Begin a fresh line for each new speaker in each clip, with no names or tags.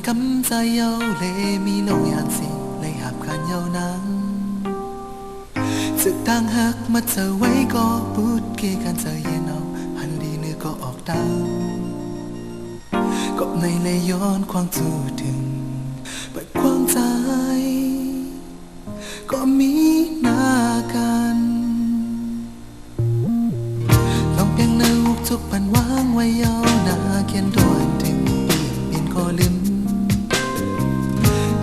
cắm tay nhau lệ mi lội hạt gì lấy hạp khăn nhau nắng sự tăng hắc mắt giờ quấy có bút kiaกันgiờ yên nàoหันดีเนื้อก็ออกดังกบในเลยย้อนความจูถึงเปิดความใจก็มีหน้ากันลองเพียงนึกทุกปันวางไว้ยาวหน้าเขียนด่วนถึงเปลี่ยนข้อลืม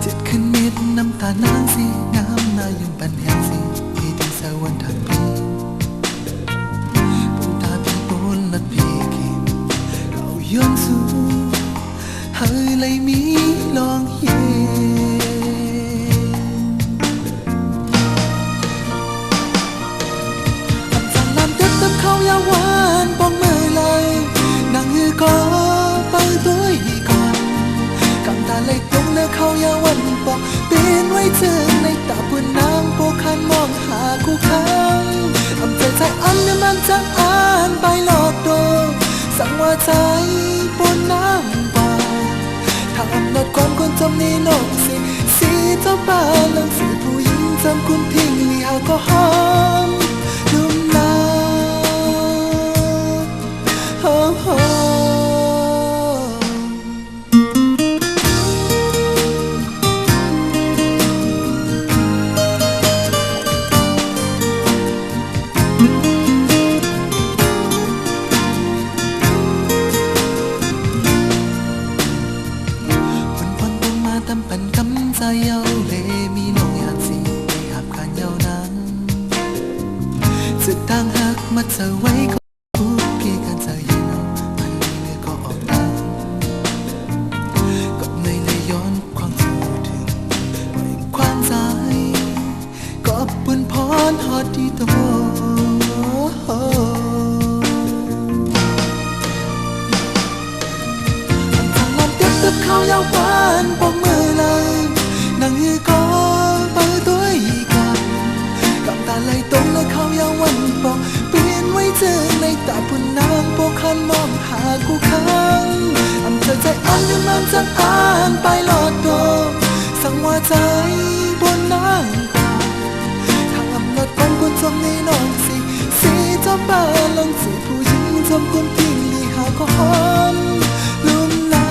จิตขึ้นมิดน้ำตานางสิงามหน้ายังปันแหงสิที่ถึงสวรรค์ทักปีปุ่นตาพี่ปุ่นนัดพี่กินเขาย้อนสู่เฮ้ยเลยมีลองเย็เขายาวหวานปองมือเลยนางฮือก็เปิดตัวอีกก่อนกำตาเลยตรงเนื้อเขายาววันปองเป็นไว้เจอในตาปุ่นน้ำโปคันมองหาคู่ค้างทำใจอันนี้มันจังอ่านไปหลอดโดสั่งว่าใจปนน้ำปองทางอำนาจความคนจำนี้นกสีเจ้าบ้านลังสีผู้หญิงจำคุณทิ้งลีหาก็หอมนุ่มลาปันคำใจเยาเลมีลงยานสีไปหับขานเยานั้นสึกต่างหักมัดเธอไว้ก็พูดเกี่ยกันเธอยืนเอาอันนี้เนื้อก็ออกดังกับในเลยย้อนความจูถึงไว้ความใจก็ปุ่นพรฮอดที่โตเขายาวหวานปองมือเลยนางฮือก็เปิดตัวอีกก่อนกำตาเลยตรงและเขายาววันปองเปลี่ยนไว้เจอในตาปุ่นน้ำโปคันมองหาคู่ค้างอำเธอใจอ่อนยังมันจังอ่านไปหลอดโดสั่งว่าใจบนน้ำปองทางอำนาจความคนจมในนองสีเจ้าบ้านลังสีผู้หญิงจำคนทิ้งลีหาก็หอมลืมลา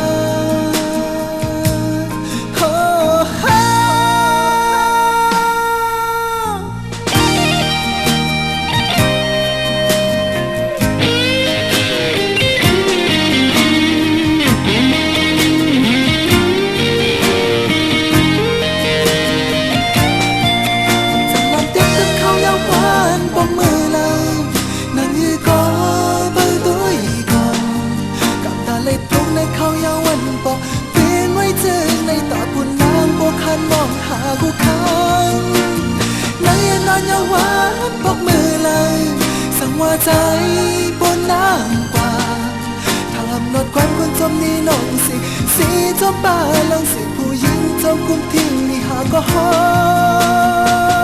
เขายาววันปองเปลี่ยนไว้เจอในตาปุ่นน้ำโปคันมองหาคู่ค้างนางยังนอนยาวหวานปอกมือเลยสั่งว่าใจบนน้ำกว่าทางอำนาจความคนจมนี้น้องสีเจ้าบ้านลังสีผู้หญิงเจ้าคุมทิ้งลีหาก็หอม